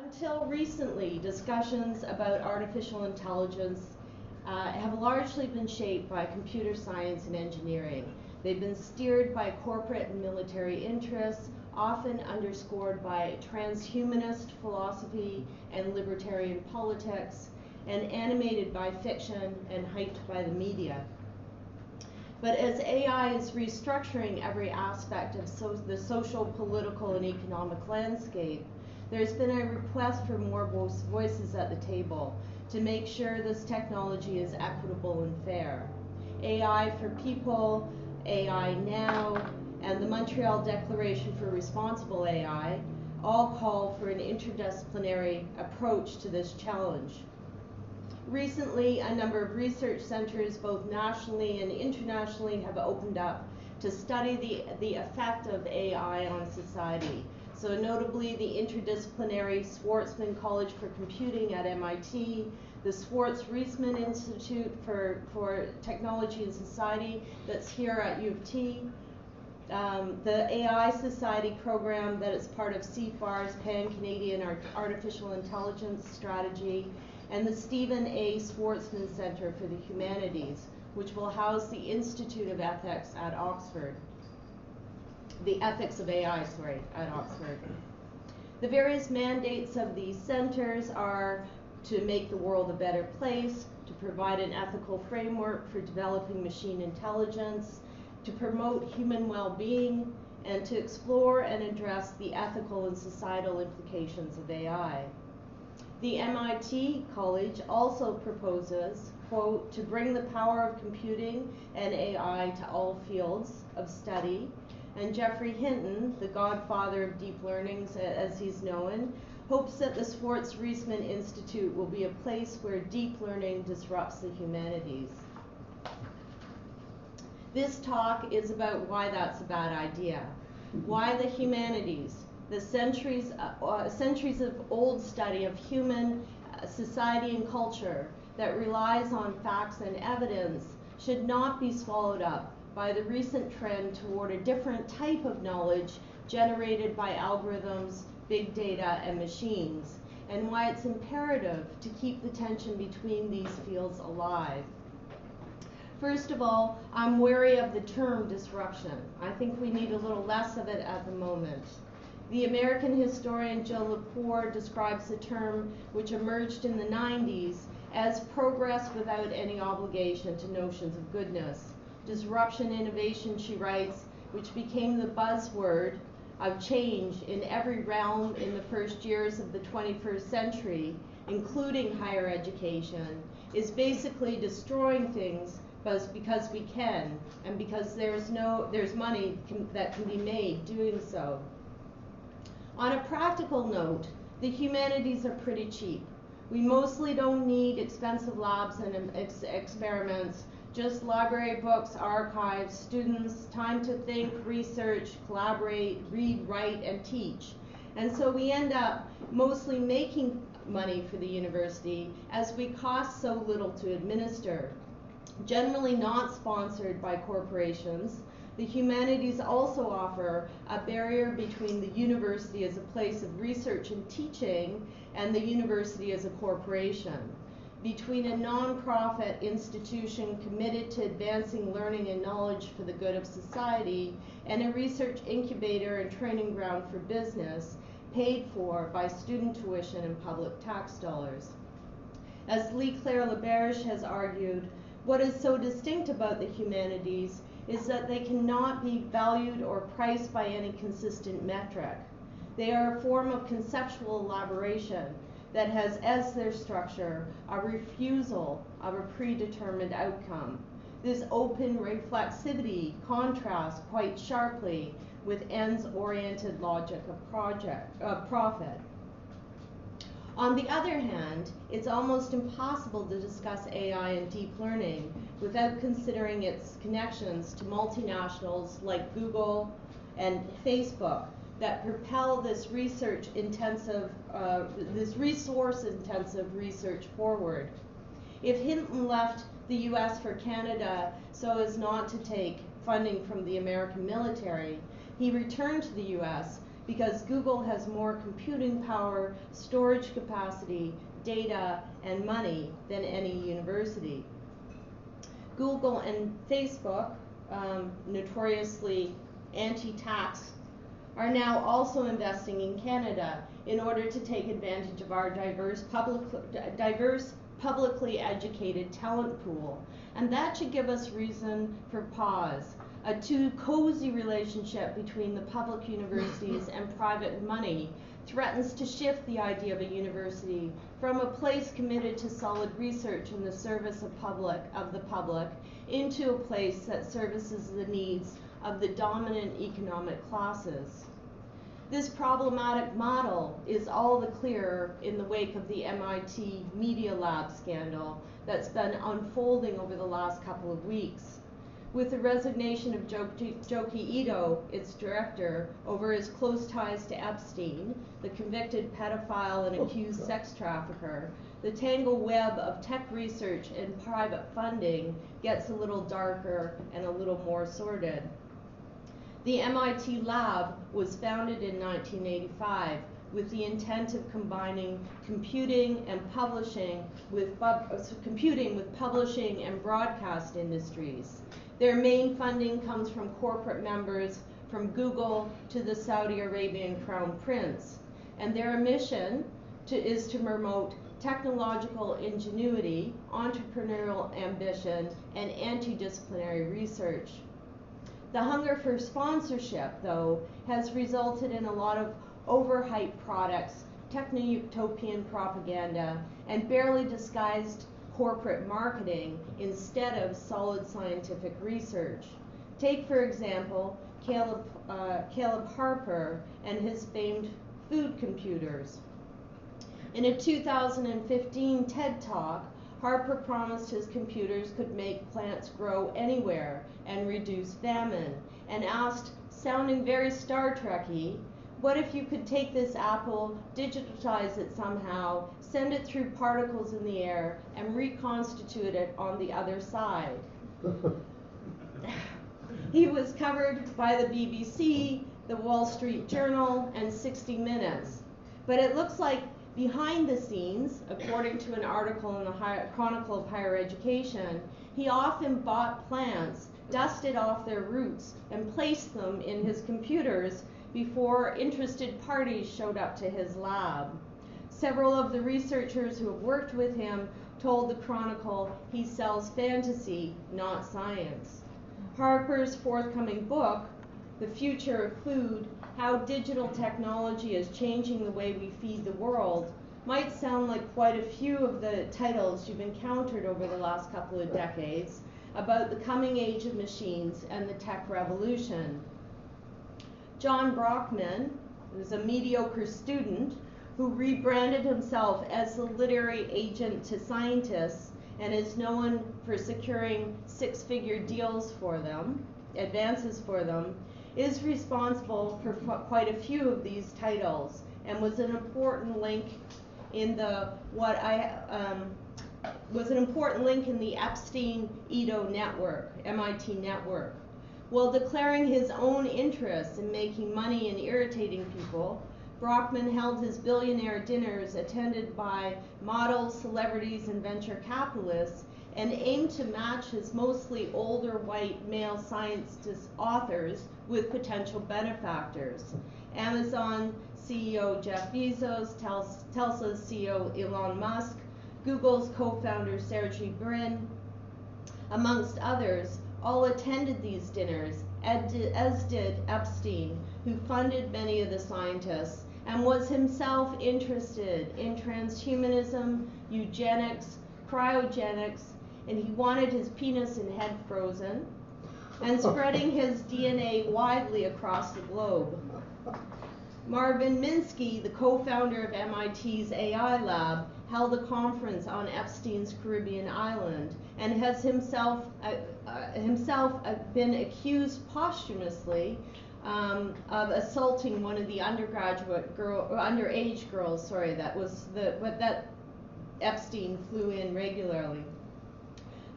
Until recently, discussions about artificial intelligence have largely been shaped by computer science and engineering. They've been steered by corporate and military interests, often underscored by transhumanist philosophy and libertarian politics, and animated by fiction and hyped by the media. But as AI is restructuring every aspect of the social, political, and economic landscape, there's been a request for more voices at the table to make sure this technology is equitable and fair. AI for People, AI Now, and the Montreal Declaration for Responsible AI all call for an interdisciplinary approach to this challenge. Recently, a number of research centers, both nationally and internationally, have opened up to study the effect of AI on society. So notably, the interdisciplinary Schwarzman College for Computing at MIT, the Schwartz-Reisman Institute for Technology and Society that's here at U of T, the AI Society program that is part of CFAR's Pan-Canadian Artificial Intelligence Strategy, and the Stephen A. Schwarzman Center for the Humanities, which will house the Institute of Ethics at Oxford. The Ethics of AI, at Oxford. The various mandates of these centers are to make the world a better place, to provide an ethical framework for developing machine intelligence, to promote human well-being, and to explore and address the ethical and societal implications of AI. The MIT College also proposes, quote, to bring the power of computing and AI to all fields of study. And Geoffrey Hinton, the godfather of deep learning, as he's known, hopes that the Schwartz-Reisman Institute will be a place where deep learning disrupts the humanities. This talk is about why that's a bad idea. Why the humanities, the centuries of old study of human society and culture that relies on facts and evidence, should not be swallowed up by the recent trend toward a different type of knowledge generated by algorithms, big data, and machines, and why it's imperative to keep the tension between these fields alive. First of all, I'm wary of the term disruption. I think we need a little less of it at the moment. The American historian Jill Lepore describes the term, which emerged in the 90s, as progress without any obligation to notions of goodness. Disruption innovation, she writes, which became the buzzword of change in every realm in the first years of the 21st century, including higher education, is basically destroying things because we can, and because there's money that can be made doing so. On a practical note, the humanities are pretty cheap. We mostly don't need expensive labs and experiments, just library books, archives, students, time to think, research, collaborate, read, write, and teach. And so we end up mostly making money for the university as we cost so little to administer. Generally not sponsored by corporations, the humanities also offer a barrier between the university as a place of research and teaching and the university as a corporation, between a non-profit institution committed to advancing learning and knowledge for the good of society and a research incubator and training ground for business paid for by student tuition and public tax dollars. As Lee-Claire Laberge has argued, what is so distinct about the humanities is that they cannot be valued or priced by any consistent metric. They are a form of conceptual elaboration that has as their structure a refusal of a predetermined outcome. This open reflexivity contrasts quite sharply with ends-oriented logic of profit. On the other hand, it's almost impossible to discuss AI and deep learning without considering its connections to multinationals like Google and Facebook that propel this resource-intensive research forward. If Hinton left the US for Canada so as not to take funding from the American military, he returned to the US because Google has more computing power, storage capacity, data, and money than any university. Google and Facebook, notoriously anti-tax, are now also investing in Canada in order to take advantage of our diverse publicly educated talent pool. And that should give us reason for pause. A too cozy relationship between the public universities and private money threatens to shift the idea of a university from a place committed to solid research in the service of the public into a place that services the needs of the dominant economic classes. This problematic model is all the clearer in the wake of the MIT Media Lab scandal that's been unfolding over the last couple of weeks. With the resignation of Joki Ito, its director, over his close ties to Epstein, the convicted pedophile and accused sex trafficker, the tangled web of tech research and private funding gets a little darker and a little more sordid. The MIT lab was founded in 1985 with the intent of combining computing with publishing and broadcast industries. Their main funding comes from corporate members from Google to the Saudi Arabian Crown Prince, and their mission is to promote technological ingenuity, entrepreneurial ambition, and anti-disciplinary research. The hunger for sponsorship, though, has resulted in a lot of overhyped products, techno-utopian propaganda, and barely disguised corporate marketing instead of solid scientific research. Take, for example, Caleb Harper and his famed food computers. In a 2015 TED Talk, Harper promised his computers could make plants grow anywhere and reduce famine, and asked, sounding very Star Trek-y, what if you could take this apple, digitize it somehow, send it through particles in the air, and reconstitute it on the other side? He was covered by the BBC, the Wall Street Journal, and 60 Minutes. But it looks like behind the scenes, according to an article in the Chronicle of Higher Education, he often bought plants, dusted off their roots, and placed them in his computers before interested parties showed up to his lab. Several of the researchers who have worked with him told the Chronicle he sells fantasy, not science. Harper's forthcoming book, The Future of Food, How Digital Technology is Changing the Way We Feed the World, might sound like quite a few of the titles you've encountered over the last couple of decades about the coming age of machines and the tech revolution. Jon Brockman was a mediocre student who rebranded himself as the literary agent to scientists and is known for securing six-figure deals for them, advances for them, is responsible for quite a few of these titles and was an important link in the Epstein-Ito network, MIT network. While declaring his own interests in making money and irritating people, Brockman held his billionaire dinners attended by models, celebrities, and venture capitalists, and aimed to match his mostly older white male scientist authors with potential benefactors. Amazon CEO Jeff Bezos, Tesla's CEO Elon Musk, Google's co-founder Sergey Brin, amongst others, all attended these dinners, as did Epstein, who funded many of the scientists and was himself interested in transhumanism, eugenics, cryogenics, and he wanted his penis and head frozen, and spreading his DNA widely across the globe. Marvin Minsky, the co-founder of MIT's AI lab, held a conference on Epstein's Caribbean island and has himself been accused posthumously of assaulting one of the underage girls. That Epstein flew in regularly.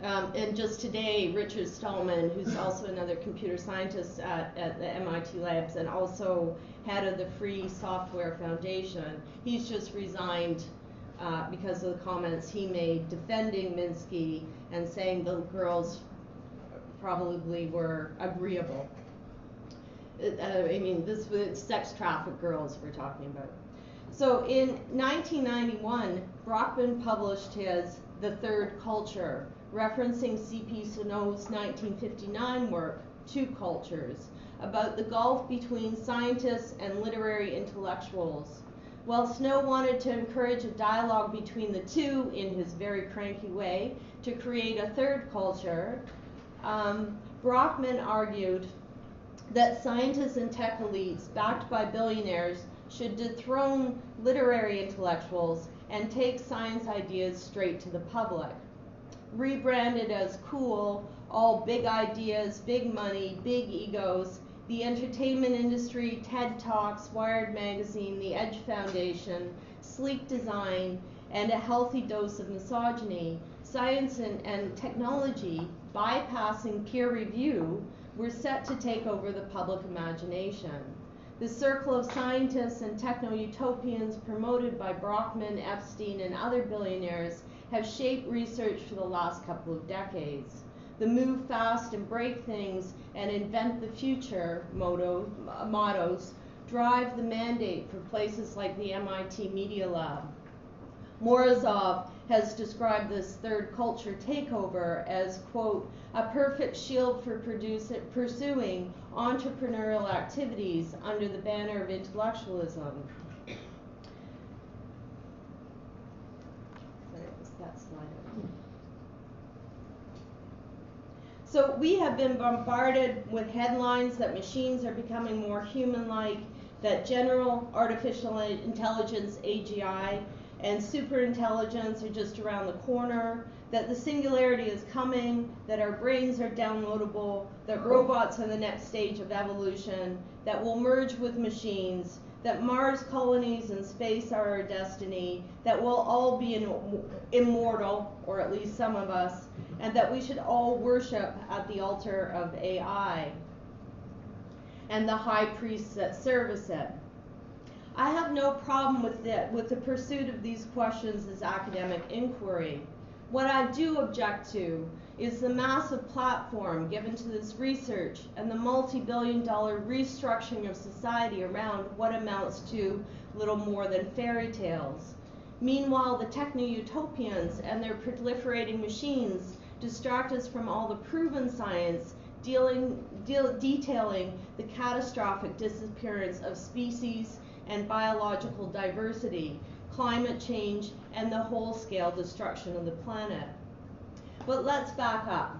And just today, Richard Stallman, who's also another computer scientist at the MIT labs and also head of the Free Software Foundation, he's just resigned because of the comments he made defending Minsky and saying the girls probably were agreeable. I mean, this was sex trafficked girls we're talking about. So in 1991, Brockman published his The Third Culture, referencing C.P. Snow's 1959 work, Two Cultures, about the gulf between scientists and literary intellectuals. While Snow wanted to encourage a dialogue between the two in his very cranky way to create a third culture, Brockman argued that scientists and tech elites backed by billionaires should dethrone literary intellectuals and take science ideas straight to the public. Rebranded as cool, all big ideas, big money, big egos, the entertainment industry, TED Talks, Wired Magazine, the Edge Foundation, sleek design, and a healthy dose of misogyny, science and technology, bypassing peer review, were set to take over the public imagination. The circle of scientists and techno-utopians promoted by Brockman, Epstein, and other billionaires have shaped research for the last couple of decades. The move fast and break things and invent the future mottos drive the mandate for places like the MIT Media Lab. Morozov has described this third culture takeover as, quote, a perfect shield for pursuing entrepreneurial activities under the banner of intellectualism. So we have been bombarded with headlines that machines are becoming more human-like, that general artificial intelligence, AGI, and superintelligence are just around the corner, that the singularity is coming, that our brains are downloadable, that robots are the next stage of evolution, that we'll merge with machines, that Mars colonies and space are our destiny, that we'll all be immortal, or at least some of us, and that we should all worship at the altar of AI and the high priests that service it. I have no problem with the pursuit of these questions as academic inquiry. What I do object to is the massive platform given to this research and the multi-billion-dollar restructuring of society around what amounts to little more than fairy tales. Meanwhile, the techno-utopians and their proliferating machines distract us from all the proven science detailing the catastrophic disappearance of species and biological diversity, climate change, and the whole-scale destruction of the planet. But let's back up.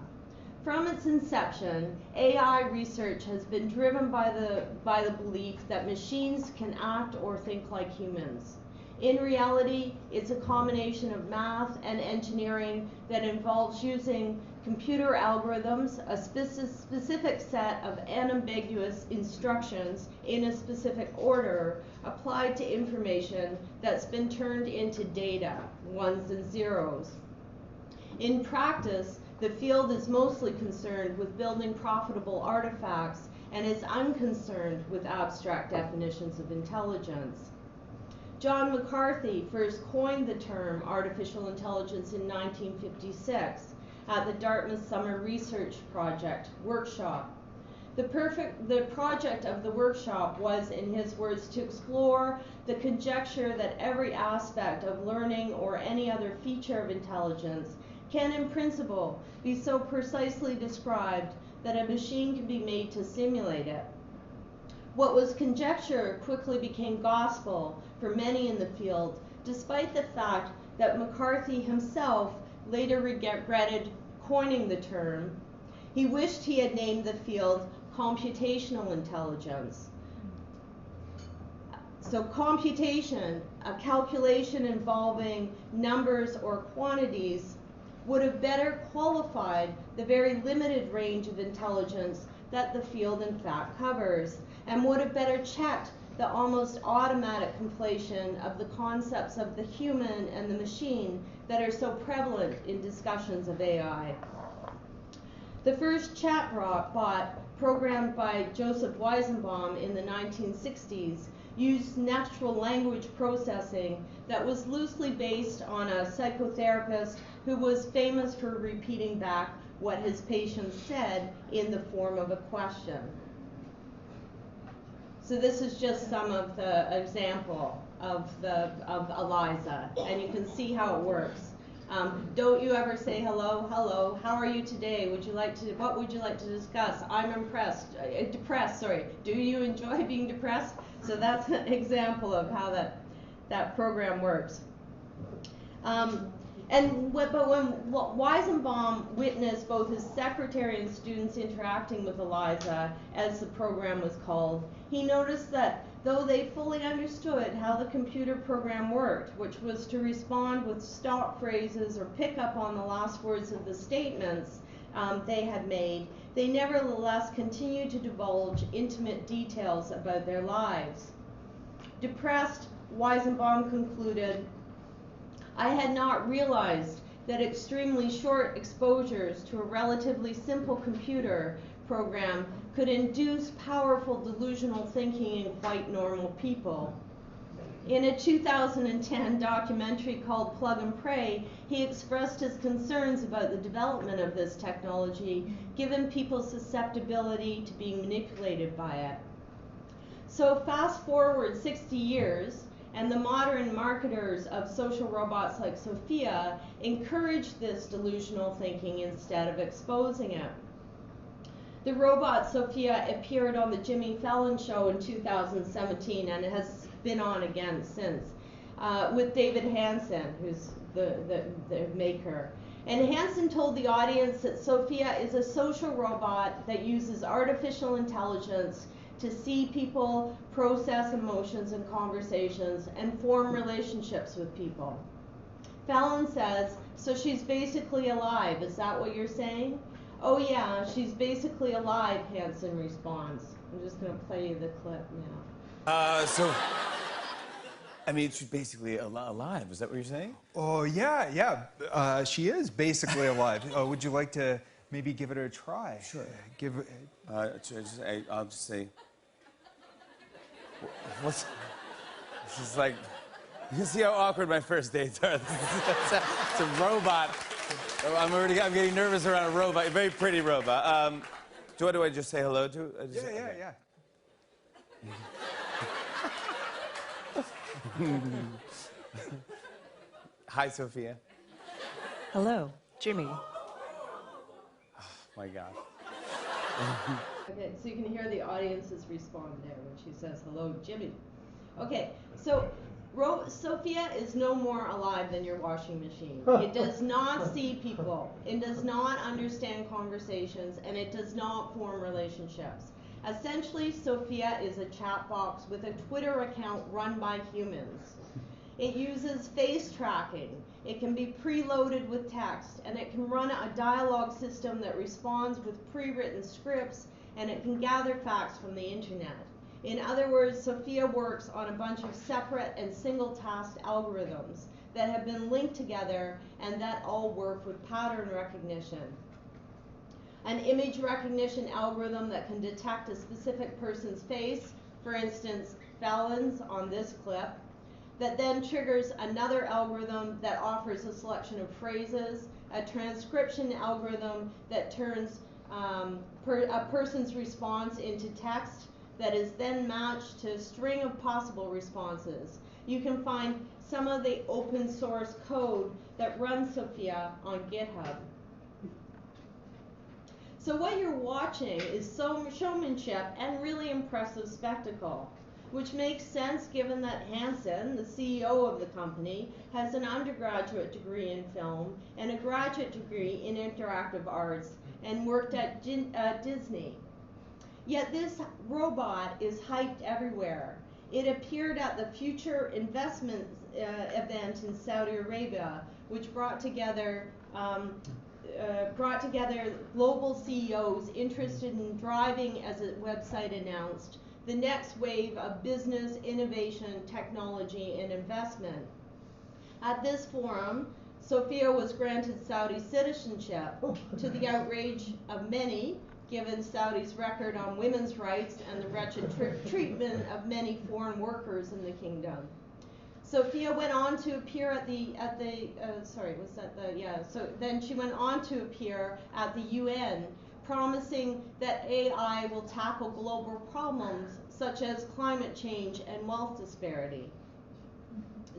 From its inception, AI research has been driven by the belief that machines can act or think like humans. In reality, it's a combination of math and engineering that involves using computer algorithms, a specific set of unambiguous instructions in a specific order applied to information that's been turned into data, ones and zeros. In practice, the field is mostly concerned with building profitable artifacts and is unconcerned with abstract definitions of intelligence. John McCarthy first coined the term artificial intelligence in 1956 at the Dartmouth Summer Research Project workshop. The project of the workshop was, in his words, to explore the conjecture that every aspect of learning or any other feature of intelligence can, in principle, be so precisely described that a machine can be made to simulate it. What was conjecture quickly became gospel for many in the field, despite the fact that McCarthy himself later regretted coining the term. He wished he had named the field computational intelligence. So computation, a calculation involving numbers or quantities, would have better qualified the very limited range of intelligence that the field in fact covers, and would have better checked the almost automatic conflation of the concepts of the human and the machine that are so prevalent in discussions of AI. The first chatbot, programmed by Joseph Weizenbaum in the 1960s, used natural language processing that was loosely based on a psychotherapist who was famous for repeating back what his patients said in the form of a question. So this is just some of the example of ELIZA, and you can see how it works. Don't you ever say hello, hello, how are you today? What would you like to discuss? I'm depressed, sorry. Do you enjoy being depressed? So that's an example of how that program works. But when Weizenbaum witnessed both his secretary and students interacting with ELIZA, as the program was called, he noticed that though they fully understood how the computer program worked, which was to respond with stock phrases or pick up on the last words of the statements they had made, they nevertheless continued to divulge intimate details about their lives. Depressed, Weizenbaum concluded, I had not realized that extremely short exposures to a relatively simple computer program could induce powerful delusional thinking in quite normal people. In a 2010 documentary called Plug and Pray, he expressed his concerns about the development of this technology, given people's susceptibility to being manipulated by it. So fast forward 60 years, and the modern marketers of social robots like Sophia encourage this delusional thinking instead of exposing it. The robot Sophia appeared on the Jimmy Fallon show in 2017 and has been on again since, with David Hansen, who's the maker. And Hansen told the audience that Sophia is a social robot that uses artificial intelligence to see people, process emotions and conversations, and form relationships with people. Fallon says, so she's basically alive, is that what you're saying? Oh yeah, she's basically alive, Hansen responds. I'm just going to play you the clip now. I mean, she's basically alive, is that what you're saying? Oh, yeah. She is basically alive. Would you like to maybe give it a try? Sure. I'll just say, this is like, you can see how awkward my first dates are. It's a robot. I'm getting nervous around a robot, a very pretty robot. What do I just say hello to? Yeah. Hi, Sophia. Hello, Jimmy. Oh, my God. Okay, so you can hear the audience's response there when she says, hello, Jimmy. Okay, so Sophia is no more alive than your washing machine. It does not see people. It does not understand conversations, and it does not form relationships. Essentially, Sophia is a chat box with a Twitter account run by humans. It uses face tracking. It can be preloaded with text, and it can run a dialogue system that responds with pre-written scripts, and it can gather facts from the internet. In other words, Sophia works on a bunch of separate and single-tasked algorithms that have been linked together and that all work with pattern recognition. An image recognition algorithm that can detect a specific person's face, for instance, Fallon's on this clip, that then triggers another algorithm that offers a selection of phrases, a transcription algorithm that turns a person's response into text that is then matched to a string of possible responses. You can find some of the open source code that runs Sophia on GitHub. So what you're watching is showmanship and really impressive spectacle, which makes sense given that Hansen, the CEO of the company, has an undergraduate degree in film and a graduate degree in interactive arts and worked at Disney. Yet this robot is hyped everywhere. It appeared at the Future Investment event in Saudi Arabia, which brought together global CEOs interested in driving, as a website announced, the next wave of business, innovation, technology, and investment. At this forum, Sophia was granted Saudi citizenship, to the outrage of many, given Saudi's record on women's rights and the wretched treatment of many foreign workers in the kingdom. Sophia went on to appear then she went on to appear at the UN, promising that AI will tackle global problems such as climate change and wealth disparity.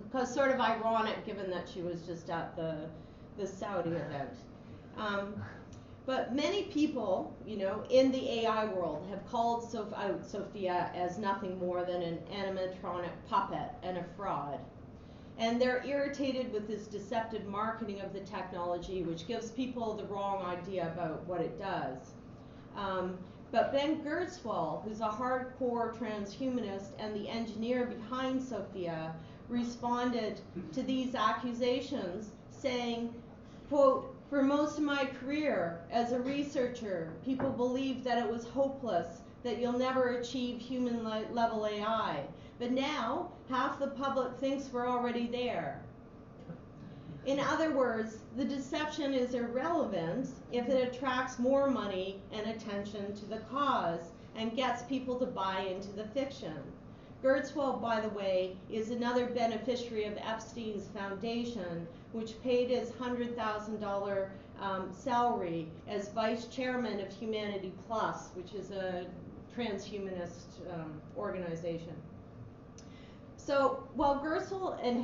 Because sort of ironic, given that she was just at the Saudi event. But many people, in the AI world have called out Sophia as nothing more than an animatronic puppet and a fraud. And they're irritated with this deceptive marketing of the technology, which gives people the wrong idea about what it does. But Ben Gertzwall, who's a hardcore transhumanist and the engineer behind Sophia, responded to these accusations saying, quote, "For most of my career as a researcher, people believed that it was hopeless, that you'll never achieve human-level AI. But now, half the public thinks we're already there." In other words, the deception is irrelevant if it attracts more money and attention to the cause and gets people to buy into the fiction. Gertzwall, by the way, is another beneficiary of Epstein's foundation, which paid his $100,000 salary as vice chairman of Humanity Plus, which is a transhumanist organization. So while Gertzwall and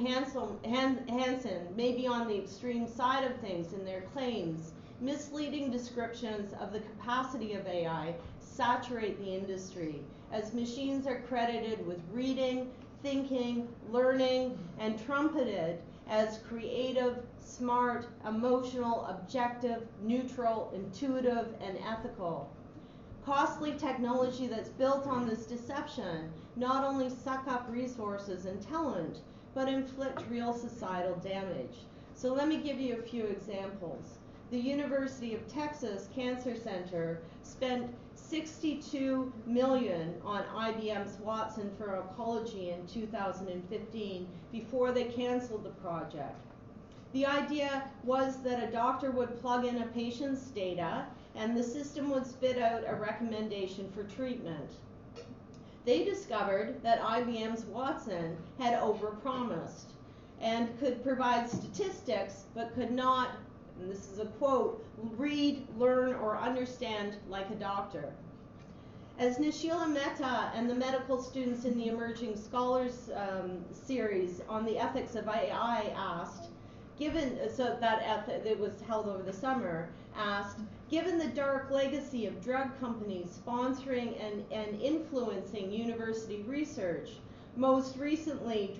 Hansen may be on the extreme side of things in their claims, misleading descriptions of the capacity of AI saturate the industry, as machines are credited with reading, thinking, learning, and trumpeted as creative, smart, emotional, objective, neutral, intuitive, and ethical. Costly technology that's built on this deception not only suck up resources and talent, but inflict real societal damage. So let me give you a few examples. The University of Texas Cancer Center spent $62 million on IBM's Watson for oncology in 2015 before they canceled the project. The idea was that a doctor would plug in a patient's data and the system would spit out a recommendation for treatment. They discovered that IBM's Watson had overpromised and could provide statistics but could not, and this is a quote, read, learn, or understand like a doctor. As Nishila Mehta and the medical students in the Emerging Scholars series on the ethics of AI asked, it was held over the summer, asked, given the dark legacy of drug companies sponsoring and influencing university research, most recently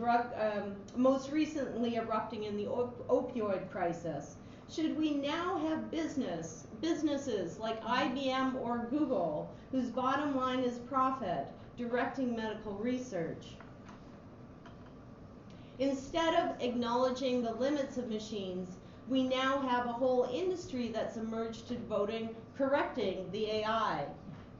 erupting in the opioid crisis, should we now have businesses like IBM or Google, whose bottom line is profit, directing medical research? Instead of acknowledging the limits of machines, we now have a whole industry that's emerged to correcting the AI.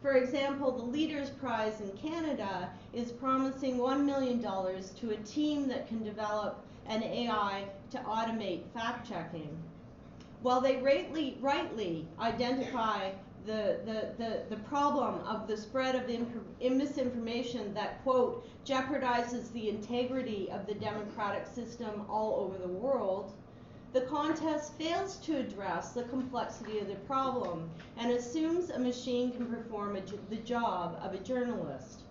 For example, the Leaders Prize in Canada is promising $1 million to a team that can develop an AI to automate fact-checking. While they rightly identify the problem of the spread of misinformation that, quote, jeopardizes the integrity of the democratic system all over the world, the contest fails to address the complexity of the problem and assumes a machine can perform the job of a journalist.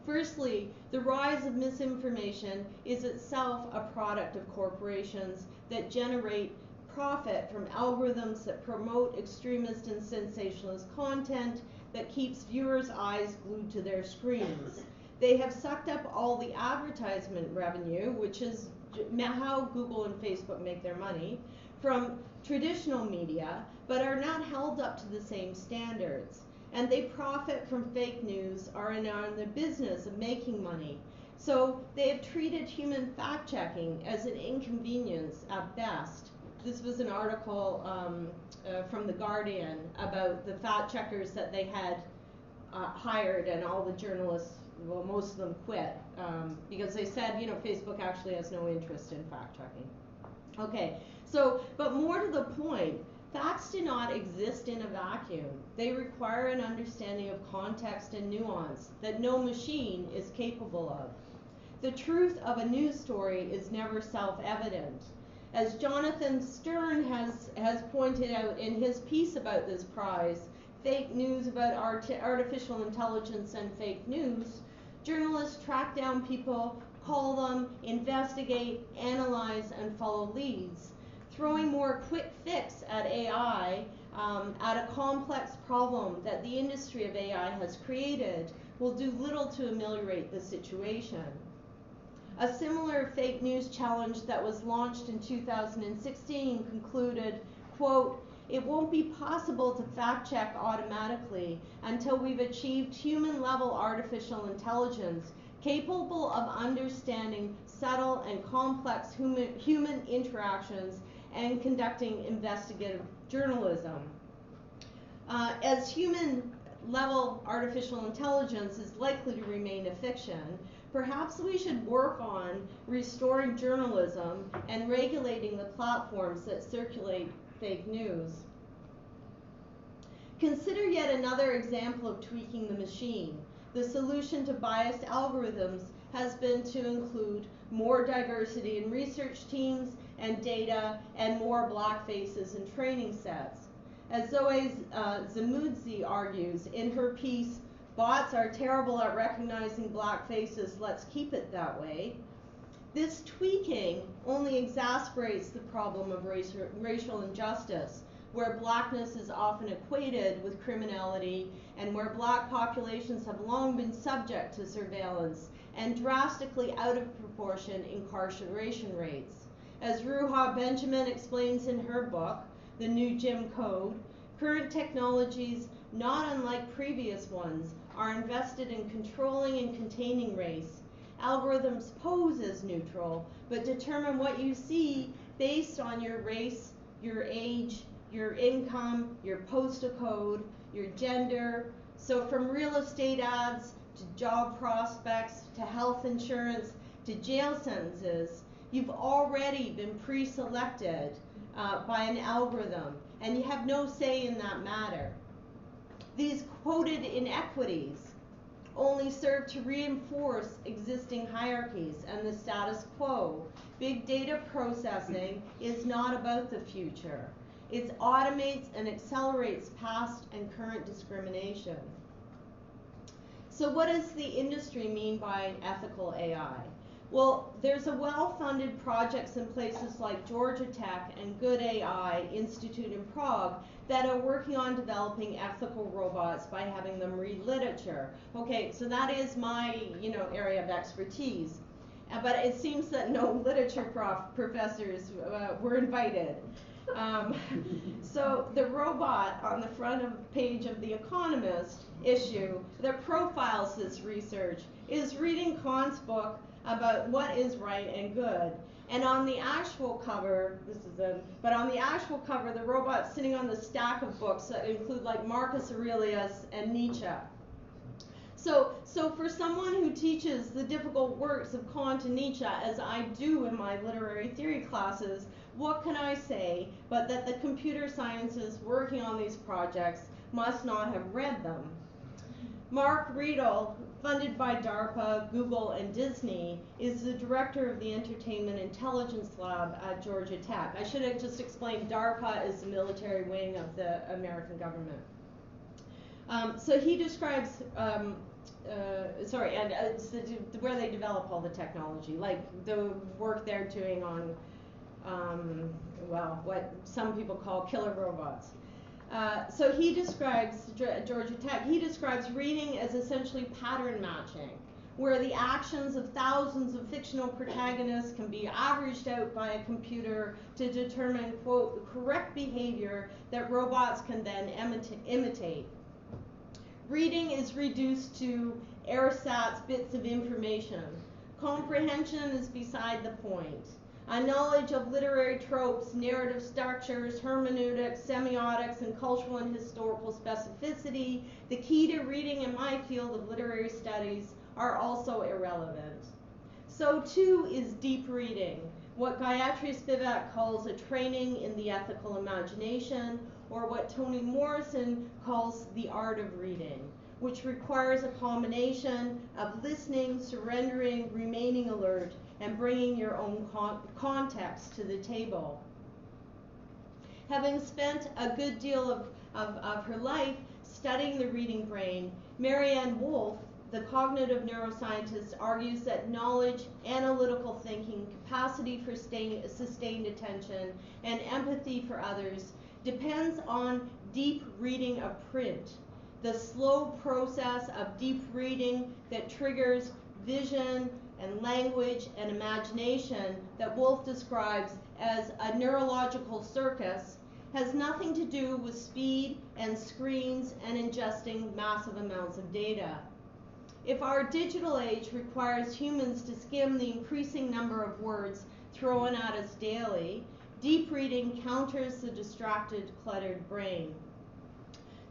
Firstly, the rise of misinformation is itself a product of corporations that generate profit from algorithms that promote extremist and sensationalist content that keeps viewers' eyes glued to their screens. They have sucked up all the advertisement revenue, which is how Google and Facebook make their money, from traditional media, but are not held up to the same standards. And they profit from fake news, are in the business of making money. So they have treated human fact-checking as an inconvenience at best. This was an article from The Guardian about the fact-checkers that they had hired, and all the journalists, well, most of them quit because they said, Facebook actually has no interest in fact checking. Okay, so, but more to the point, facts do not exist in a vacuum. They require an understanding of context and nuance that no machine is capable of. The truth of a news story is never self-evident. As Jonathan Stern has pointed out in his piece about this prize, Fake News About Artificial Intelligence and Fake News, journalists track down people, call them, investigate, analyze, and follow leads. Throwing more quick fix at AI, at a complex problem that the industry of AI has created, will do little to ameliorate the situation. A similar fake news challenge that was launched in 2016 concluded, quote, "It won't be possible to fact check automatically until we've achieved human-level artificial intelligence capable of understanding subtle and complex human interactions and conducting investigative journalism." As human-level artificial intelligence is likely to remain a fiction, perhaps we should work on restoring journalism and regulating the platforms that circulate fake news. Consider yet another example of tweaking the machine. The solution to biased algorithms has been to include more diversity in research teams and data and more black faces in training sets. As Zoe Zamudzi argues in her piece, "Bots are terrible at recognizing black faces, let's keep it that way." This tweaking only exacerbates the problem of racial injustice, where blackness is often equated with criminality and where black populations have long been subject to surveillance and drastically out of proportion incarceration rates. As Ruha Benjamin explains in her book, The New Jim Code, current technologies, not unlike previous ones, are invested in controlling and containing race. Algorithms pose as neutral, but determine what you see based on your race, your age, your income, your postal code, your gender. So from real estate ads to job prospects to health insurance to jail sentences, you've already been pre-selected by an algorithm, and you have no say in that matter. These quoted inequities only serve to reinforce existing hierarchies and the status quo. Big data processing is not about the future. It automates and accelerates past and current discrimination. So what does the industry mean by ethical AI? Well, there's a well-funded projects in places like Georgia Tech and Good AI Institute in Prague that are working on developing ethical robots by having them read literature. Okay, so that is my, area of expertise. But it seems that no literature professors were invited. So the robot on the front page of The Economist issue that profiles this research is reading Kant's book about what is right and good. And on the actual cover, on the actual cover, the robot's sitting on the stack of books that include like Marcus Aurelius and Nietzsche. So for someone who teaches the difficult works of Kant and Nietzsche, as I do in my literary theory classes, what can I say but that the computer sciences working on these projects must not have read them? Mark Riedel, funded by DARPA, Google, and Disney, is the director of the Entertainment Intelligence Lab at Georgia Tech. I should have just explained DARPA is the military wing of the American government. So he describes, where they develop all the technology, like the work they're doing on, what some people call killer robots. So he describes, Georgia Tech, he describes reading as essentially pattern matching, where the actions of thousands of fictional protagonists can be averaged out by a computer to determine, quote, the correct behavior that robots can then imitate. Reading is reduced to ersatz bits of information. Comprehension is beside the point. a knowledge of literary tropes, narrative structures, hermeneutics, semiotics, and cultural and historical specificity, the key to reading in my field of literary studies, are also irrelevant. So too is deep reading, what Gayatri Spivak calls a training in the ethical imagination, or what Toni Morrison calls the art of reading, which requires a combination of listening, surrendering, remaining alert, and bringing your own context to the table. Having spent a good deal of her life studying the reading brain, Marianne Wolf, the cognitive neuroscientist, argues that knowledge, analytical thinking, capacity for sustained attention, and empathy for others depends on deep reading of print, the slow process of deep reading that triggers vision and language and imagination that Wolf describes as a neurological circus, has nothing to do with speed and screens and ingesting massive amounts of data. If our digital age requires humans to skim the increasing number of words thrown at us daily, deep reading counters the distracted, cluttered brain.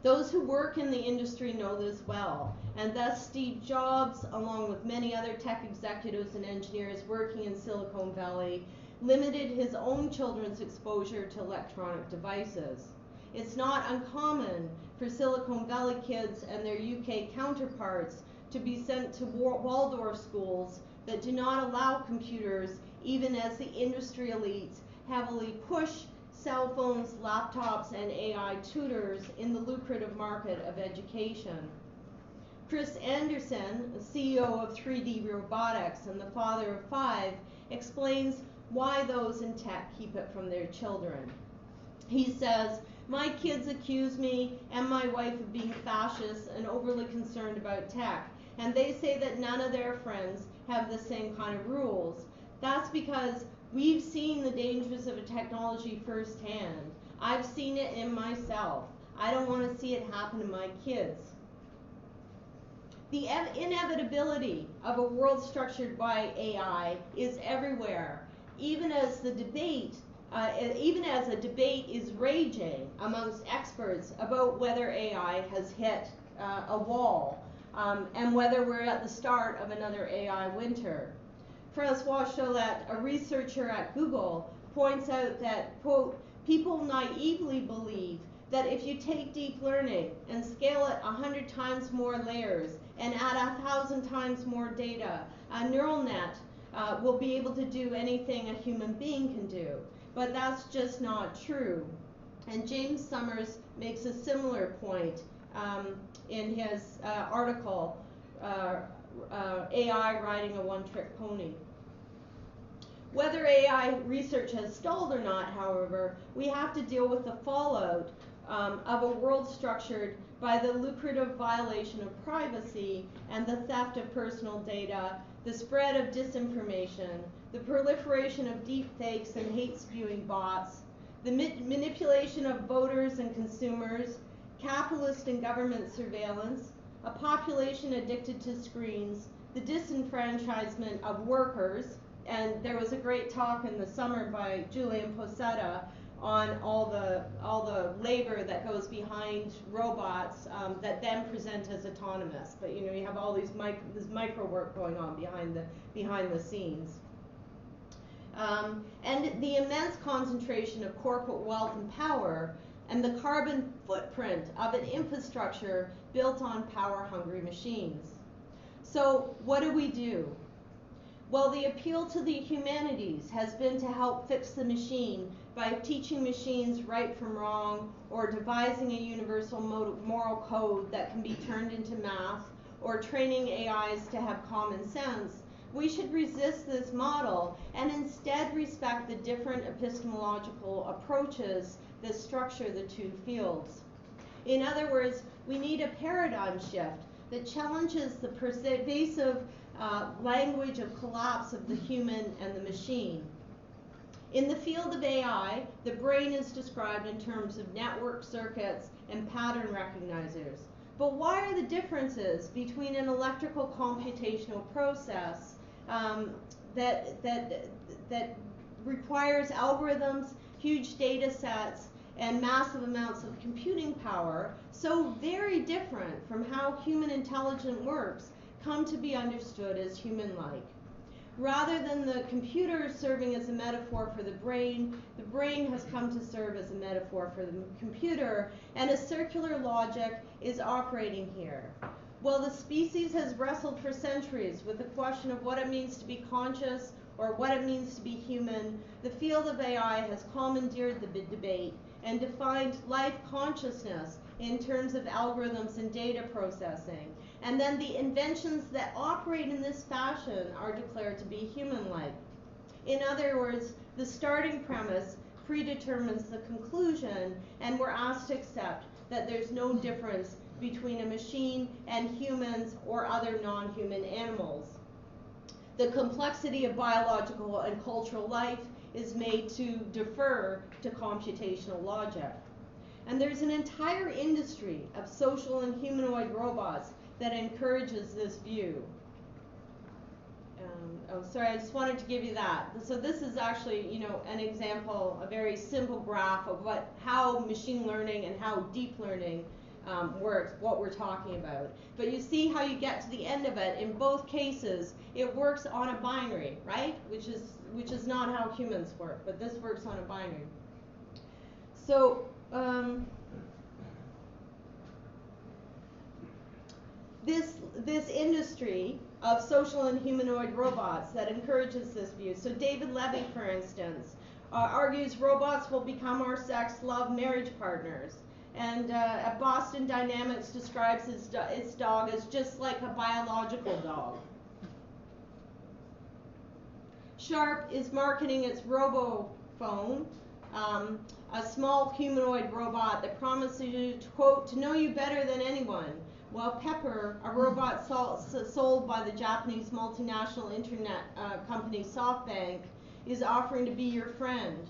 Those who work in the industry know this well, and thus Steve Jobs, along with many other tech executives and engineers working in Silicon Valley, limited his own children's exposure to electronic devices. It's not uncommon for Silicon Valley kids and their UK counterparts to be sent to Waldorf schools that do not allow computers, even as the industry elites heavily push cell phones, laptops, and AI tutors in the lucrative market of education. Chris Anderson, the CEO of 3D Robotics and the father of 5, explains why those in tech keep it from their children. He says, "My kids accuse me and my wife of being fascist and overly concerned about tech, and they say that none of their friends have the same kind of rules. That's because we've seen the dangers of a technology firsthand. I've seen it in myself. I don't want to see it happen to my kids." The inevitability of a world structured by AI is everywhere, even as a debate is raging amongst experts about whether AI has hit a wall, and whether we're at the start of another AI winter. Francois Chollet, a researcher at Google, points out that, quote, "People naively believe that if you take deep learning and scale it 100 times more layers and add 1,000 times more data, a neural net will be able to do anything a human being can do. But that's just not true." And James Summers makes a similar point in his article, AI Riding a One-Trick Pony. Whether AI research has stalled or not, however, we have to deal with the fallout of a world structured by the lucrative violation of privacy and the theft of personal data, the spread of disinformation, the proliferation of deep fakes and hate-spewing bots, the manipulation of voters and consumers, capitalist and government surveillance, a population addicted to screens, the disenfranchisement of workers, and there was a great talk in the summer by Julian Posada on all the labor that goes behind robots that then present as autonomous. But you have all this micro work going on behind the scenes. And the immense concentration of corporate wealth and power, and the carbon footprint of an infrastructure built on power-hungry machines. So what do? Well, the appeal to the humanities has been to help fix the machine by teaching machines right from wrong, or devising a universal moral code that can be turned into math, or training AIs to have common sense. We should resist this model and instead respect the different epistemological approaches that structure the two fields. In other words, we need a paradigm shift that challenges the pervasive language of collapse of the human and the machine. In the field of AI, the brain is described in terms of network circuits and pattern recognizers. But why are the differences between an electrical computational process that requires algorithms, huge data sets, and massive amounts of computing power, so very different from how human intelligence works, come to be understood as human-like. Rather than the computer serving as a metaphor for the brain has come to serve as a metaphor for the computer, and a circular logic is operating here. While the species has wrestled for centuries with the question of what it means to be conscious or what it means to be human, the field of AI has commandeered the debate and defined life consciousness in terms of algorithms and data processing. And then the inventions that operate in this fashion are declared to be human-like. In other words, the starting premise predetermines the conclusion, and we're asked to accept that there's no difference between a machine and humans or other non-human animals. The complexity of biological and cultural life is made to defer to computational logic. And there's an entire industry of social and humanoid robots that encourages this view. I just wanted to give you that. So this is actually, an example, a very simple graph of how machine learning and how deep learning works, what we're talking about. But you see how you get to the end of it. In both cases, it works on a binary, right? Which is not how humans work, but this works on a binary. So this industry of social and humanoid robots that encourages this view. So David Levy, for instance, argues robots will become our sex, love, marriage partners. And Boston Dynamics describes its dog as just like a biological dog. Sharp is marketing its RoboPhone, a small humanoid robot that promises you, quote, to know you better than anyone, while Pepper, a robot sold by the Japanese multinational internet company SoftBank, is offering to be your friend.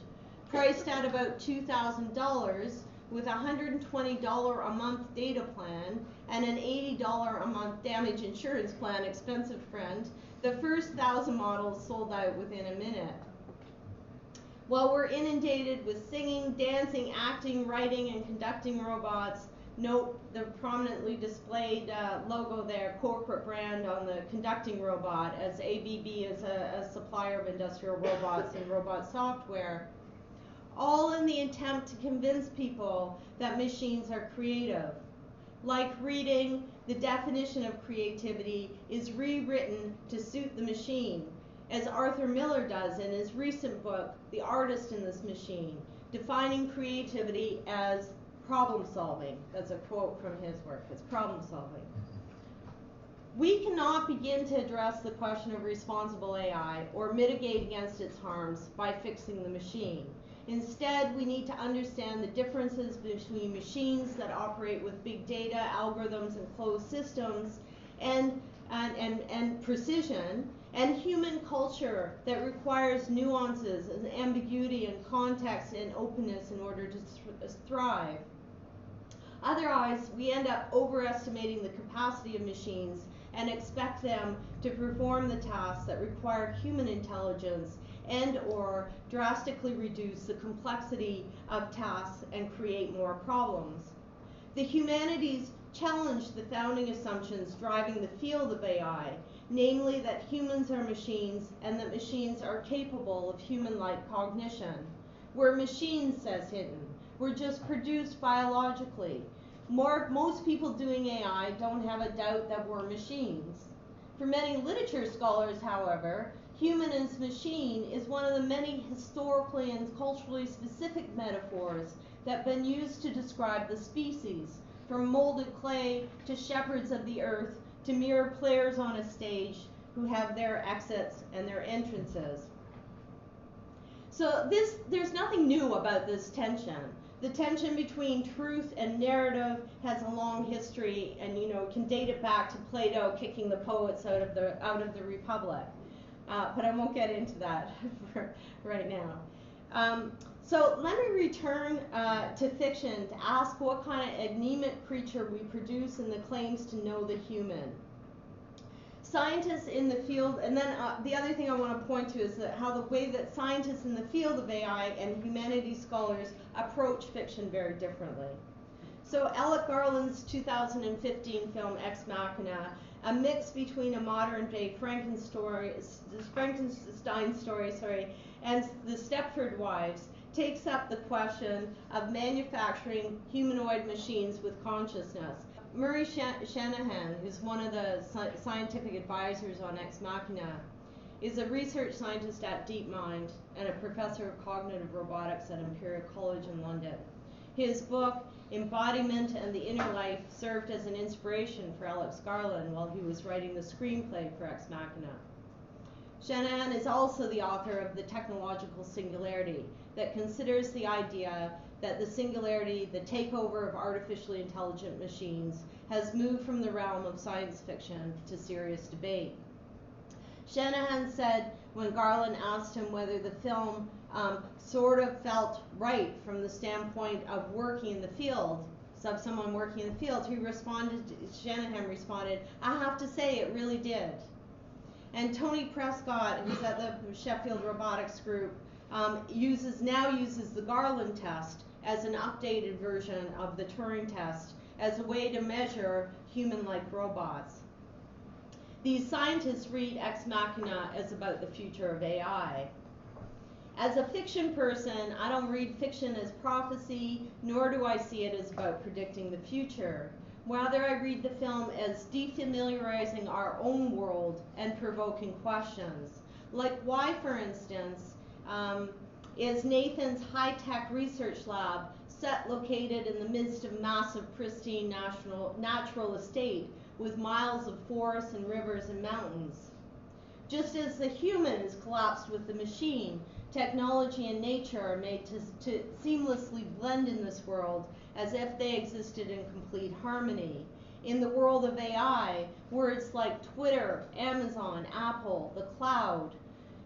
Priced at about $2,000, with a $120 a month data plan and an $80 a month damage insurance plan, expensive friend, the first 1,000 models sold out within a minute. While we're inundated with singing, dancing, acting, writing, and conducting robots, note the prominently displayed logo there, corporate brand on the conducting robot, as ABB is a supplier of industrial robots and robot software, all in the attempt to convince people that machines are creative. Like reading, the definition of creativity is rewritten to suit the machine, as Arthur Miller does in his recent book, The Artist in This Machine, defining creativity as problem solving. That's a quote from his work. It's problem solving. We cannot begin to address the question of responsible AI or mitigate against its harms by fixing the machine. Instead, we need to understand the differences between machines that operate with big data, algorithms, and closed systems, and precision, and human culture that requires nuances and ambiguity and context and openness in order to thrive. Otherwise, we end up overestimating the capacity of machines and expect them to perform the tasks that require human intelligence and or drastically reduce the complexity of tasks and create more problems. The humanities challenge the founding assumptions driving the field of AI, namely that humans are machines and that machines are capable of human-like cognition. We're machines, says Hinton. We're just produced biologically. Most people doing AI don't have a doubt that we're machines. For many literature scholars, however, human as machine is one of the many historically and culturally specific metaphors that have been used to describe the species, from molded clay to shepherds of the earth to mere players on a stage who have their exits and their entrances. So there's nothing new about this tension. The tension between truth and narrative has a long history, and can date it back to Plato kicking the poets out of the Republic. But I won't get into that for right now. So let me return to fiction to ask what kind of anemic creature we produce in the claims to know the human. scientists in the field, and then the other thing I want to point to is that how the way that scientists in the field of AI and humanities scholars approach fiction very differently. So Alec Garland's 2015 film Ex Machina, a mix between a modern-day Frankenstein story, and the Stepford Wives, takes up the question of manufacturing humanoid machines with consciousness. Murray Shanahan, who's one of the scientific advisors on Ex Machina, is a research scientist at DeepMind and a professor of cognitive robotics at Imperial College in London. His book, Embodiment and the Inner Life, served as an inspiration for Alex Garland while he was writing the screenplay for Ex Machina. Shanahan is also the author of The Technological Singularity, that considers the idea that the singularity, the takeover of artificially intelligent machines, has moved from the realm of science fiction to serious debate. Shanahan said when Garland asked him whether the film sort of felt right from the standpoint of working in the field, of someone working in the field, Shanahan responded, I have to say it really did. And Tony Prescott, who's at the Sheffield Robotics Group, uses the Garland test as an updated version of the Turing test as a way to measure human-like robots. These scientists read Ex Machina as about the future of AI. As a fiction person, I don't read fiction as prophecy, nor do I see it as about predicting the future. Rather, I read the film as defamiliarizing our own world and provoking questions. Like why, for instance, is Nathan's high-tech research lab located in the midst of massive, pristine natural estate with miles of forests and rivers and mountains? Just as the human is collapsed with the machine, technology and nature are made to seamlessly blend in this world as if they existed in complete harmony. In the world of AI, words like Twitter, Amazon, Apple, the cloud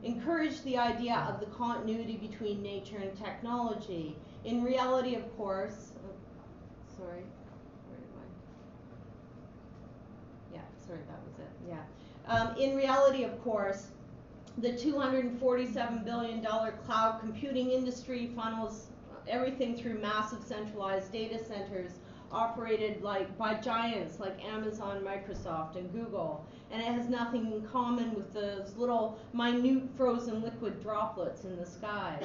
encourage the idea of the continuity between nature and technology. In reality, of course, in reality, of course, the $247 billion cloud computing industry funnels everything through massive centralized data centers operated by giants like Amazon, Microsoft, and Google. And it has nothing in common with those little minute frozen liquid droplets in the sky.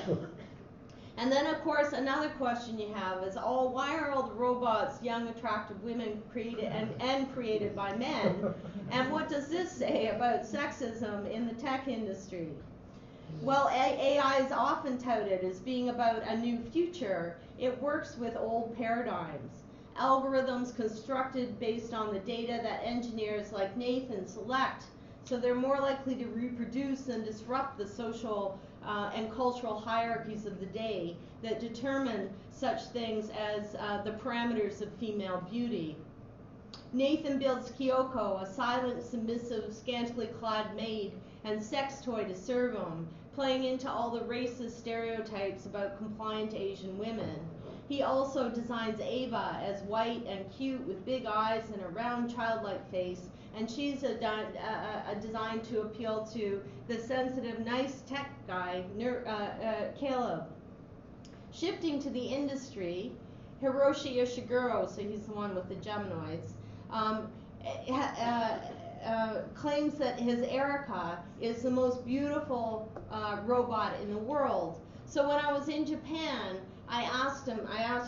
And then, of course, another question you have is, why are all the robots young, attractive women created and created by men? And what does this say about sexism in the tech industry? Well, AI is often touted as being about a new future. It works with old paradigms. Algorithms constructed based on the data that engineers like Nathan select, so they're more likely to reproduce and disrupt the social and cultural hierarchies of the day that determine such things as the parameters of female beauty. Nathan builds Kyoko, a silent, submissive, scantily clad maid and sex toy to serve him, playing into all the racist stereotypes about compliant Asian women. He also designs Ava as white and cute with big eyes and a round childlike face, and she's designed to appeal to the sensitive, nice tech guy, Caleb. Shifting to the industry, Hiroshi Ishiguro, so he's the one with the Geminoids, claims that his Erica is the most beautiful robot in the world. So when I was in Japan, I asked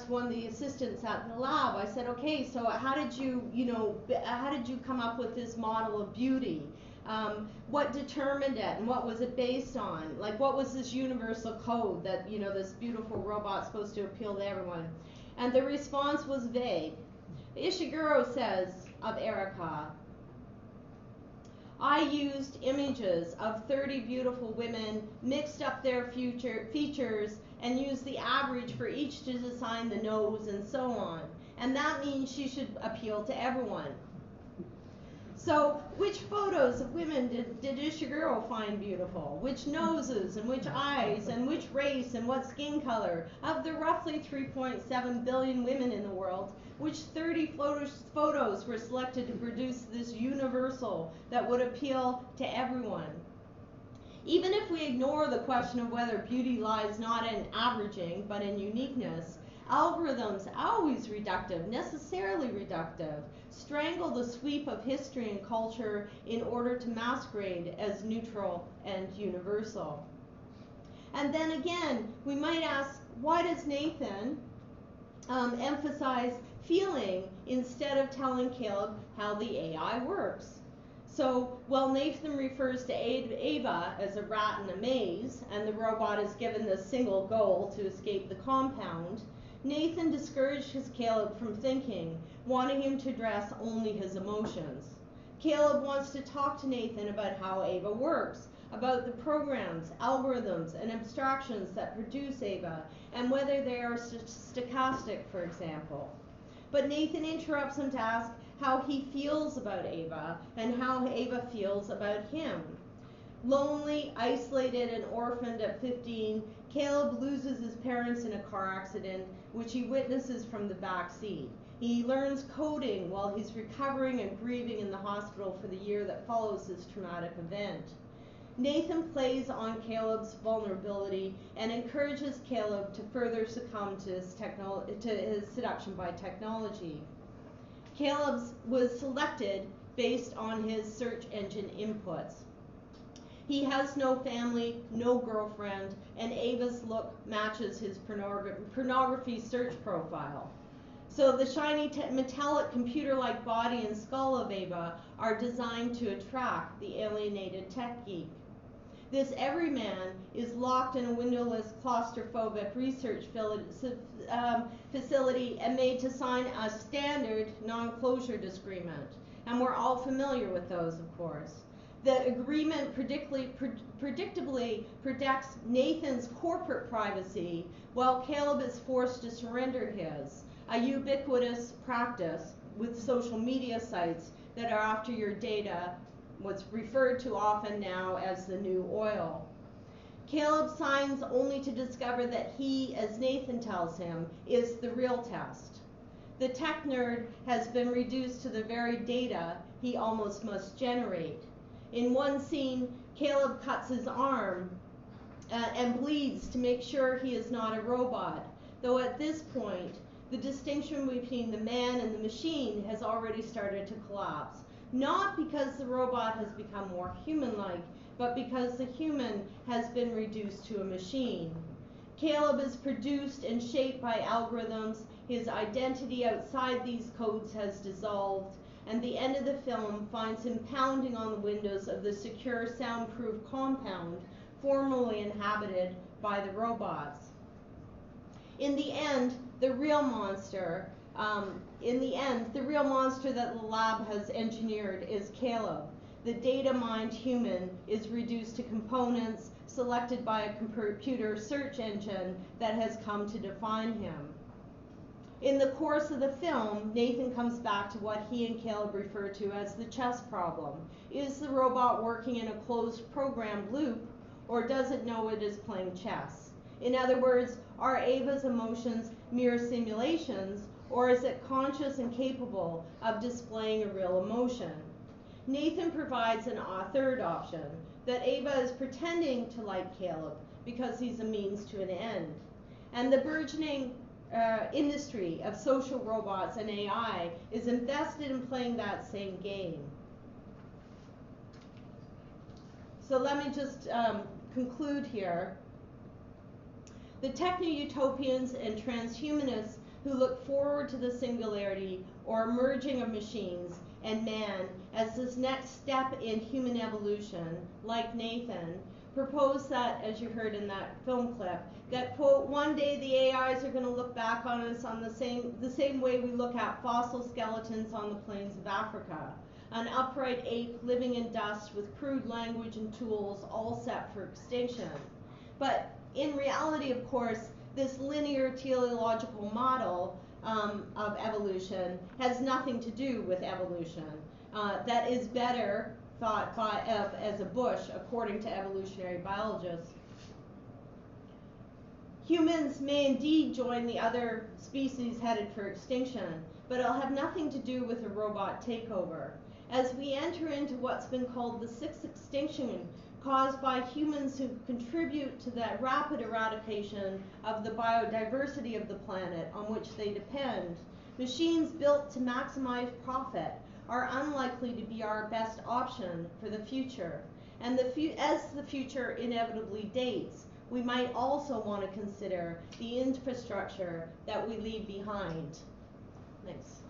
one of the assistants at the lab, I said, okay, so how did you come up with this model of beauty? What determined it, and what was it based on? Like, what was this universal code that, this beautiful robot's supposed to appeal to everyone? And the response was vague. Ishiguro says of Erica, I used images of 30 beautiful women, mixed up their features, and used the average for each to design the nose and so on. And that means she should appeal to everyone. So, which photos of women did Ishiguro find beautiful? Which noses and which eyes and which race and what skin color? Of the roughly 3.7 billion women in the world, which 30 photos were selected to produce this universal that would appeal to everyone? Even if we ignore the question of whether beauty lies not in averaging but in uniqueness, algorithms, always reductive, necessarily reductive, strangle the sweep of history and culture in order to masquerade as neutral and universal. And then again, we might ask, why does Nathan emphasize feeling instead of telling Caleb how the AI works? So, while Nathan refers to Ava as a rat in a maze, and the robot is given the single goal to escape the compound, Nathan discourages Caleb from thinking, wanting him to address only his emotions. Caleb wants to talk to Nathan about how Ava works, about the programs, algorithms, and abstractions that produce Ava, and whether they are stochastic, for example. But Nathan interrupts him to ask how he feels about Ava and how Ava feels about him. Lonely, isolated, and orphaned at 15, Caleb loses his parents in a car accident, which he witnesses from the back seat. He learns coding while he's recovering and grieving in the hospital for the year that follows this traumatic event. Nathan plays on Caleb's vulnerability and encourages Caleb to further succumb to his seduction by technology. Caleb was selected based on his search engine inputs. He has no family, no girlfriend, and Ava's look matches his pornography search profile. So the shiny metallic computer-like body and skull of Ava are designed to attract the alienated tech geek. This everyman is locked in a windowless, claustrophobic research facility and made to sign a standard non-closure disagreement. And we're all familiar with those, of course. The agreement predictably protects Nathan's corporate privacy, while Caleb is forced to surrender his, a ubiquitous practice with social media sites that are after your data, what's referred to often now as the new oil. Caleb signs only to discover that he, as Nathan tells him, is the real test. The tech nerd has been reduced to the very data he almost must generate. In one scene, Caleb cuts his arm and bleeds to make sure he is not a robot, though at this point, the distinction between the man and the machine has already started to collapse. Not because the robot has become more human-like, but because the human has been reduced to a machine. Caleb is produced and shaped by algorithms. His identity outside these codes has dissolved, and the end of the film finds him pounding on the windows of the secure, soundproof compound formerly inhabited by the robots. In the end, the real monster that the lab has engineered is Caleb. The data-mined human is reduced to components selected by a computer search engine that has come to define him. In the course of the film, Nathan comes back to what he and Caleb refer to as the chess problem. Is the robot working in a closed programmed loop, or does it know it is playing chess? In other words, are Ava's emotions mere simulations, or is it conscious and capable of displaying a real emotion? Nathan provides a third option, that Ava is pretending to like Caleb because he's a means to an end. And the burgeoning industry of social robots and AI is invested in playing that same game. So let me just conclude here. The techno-utopians and transhumanists who look forward to the singularity or merging of machines and man as this next step in human evolution, like Nathan, propose that, as you heard in that film clip, that, quote, one day the AIs are going to look back on us on the same way we look at fossil skeletons on the plains of Africa, an upright ape living in dust with crude language and tools all set for extinction. But in reality, of course, this linear teleological model of evolution has nothing to do with evolution. that is better thought by as a bush, according to evolutionary biologists. Humans may indeed join the other species headed for extinction, but it'll have nothing to do with a robot takeover. As we enter into what's been called the sixth extinction, caused by humans who contribute to that rapid eradication of the biodiversity of the planet on which they depend, machines built to maximize profit are unlikely to be our best option for the future. And as the future inevitably dates, we might also want to consider the infrastructure that we leave behind. Thanks.